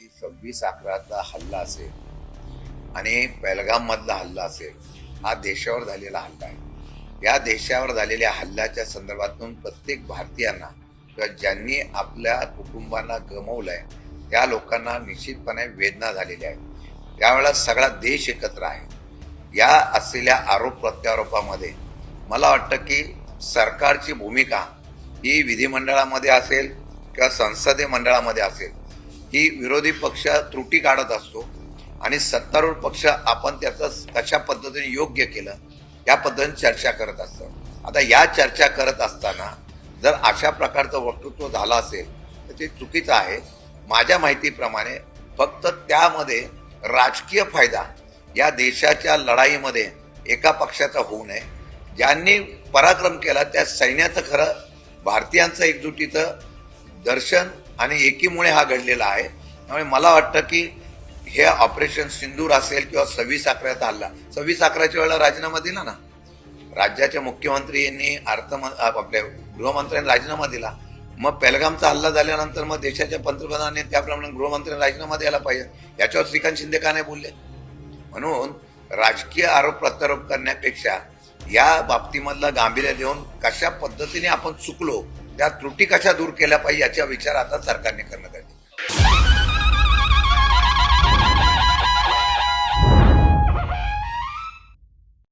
की 26/11चा हल्ला असेल आणि पहलगाम मधला हल्ला असेल, हा देशावर झालेला हल्ला आहे. या देशावर झालेल्या हल्ल्याच्या संदर्भातून प्रत्येक भारतीयांना किंवा ज्यांनी आपल्या कुटुंबांना गमावलंय त्या लोकांना निश्चितपणे वेदना झालेल्या आहेत. त्यावेळेला सगळा देश एकत्र आहे. या असलेल्या आरोप प्रत्यारोपामध्ये मला वाटतं की सरकारची भूमिका ही विधिमंडळामध्ये असेल किंवा संसदीय मंडळामध्ये असेल, ही विरोधी पक्ष त्रुटी काढत असतो आणि सत्तारूढ पक्ष आपण त्याचं कशा पद्धतीने योग्य केलं या पद्धतीने चर्चा करत असतो. आता या चर्चा करत असताना जर अशा प्रकारचं वक्तृत्व झालं असेल तर ते चुकीचं आहे. माझ्या माहितीप्रमाणे फक्त त्यामध्ये राजकीय फायदा या देशाच्या लढाईमध्ये एका पक्षाचा होऊ नये. ज्यांनी पराक्रम केला त्या सैन्याचं खरं भारतीयांचं एकजुटीचं दर्शन आणि एकीमुळे हा घडलेला आहे. त्यामुळे मला वाटतं की हे ऑपरेशन सिंदूर असेल किंवा 26/11चा हल्ला, 26/11च्या वेळेला राजीनामा दिला ना, राज्याचे मुख्यमंत्री यांनी आपल्या गृहमंत्र्यांनी राजीनामा दिला. मग पहलगामचा हल्ला झाल्यानंतर मग देशाच्या पंतप्रधानांनी त्याप्रमाणे गृहमंत्र्यांनी राजीनामा द्यायला पाहिजे. याच्यावर श्रीकांत शिंदे का नाही बोलले? म्हणून राजकीय आरोप प्रत्यारोप करण्यापेक्षा या बाबतीमधलं गांभीर्य देऊन कशा पद्धतीने आपण चुकलो, त्या त्रुटी कशा दूर केल्या पाहिजे याचा विचार आता सरकारने करण्यात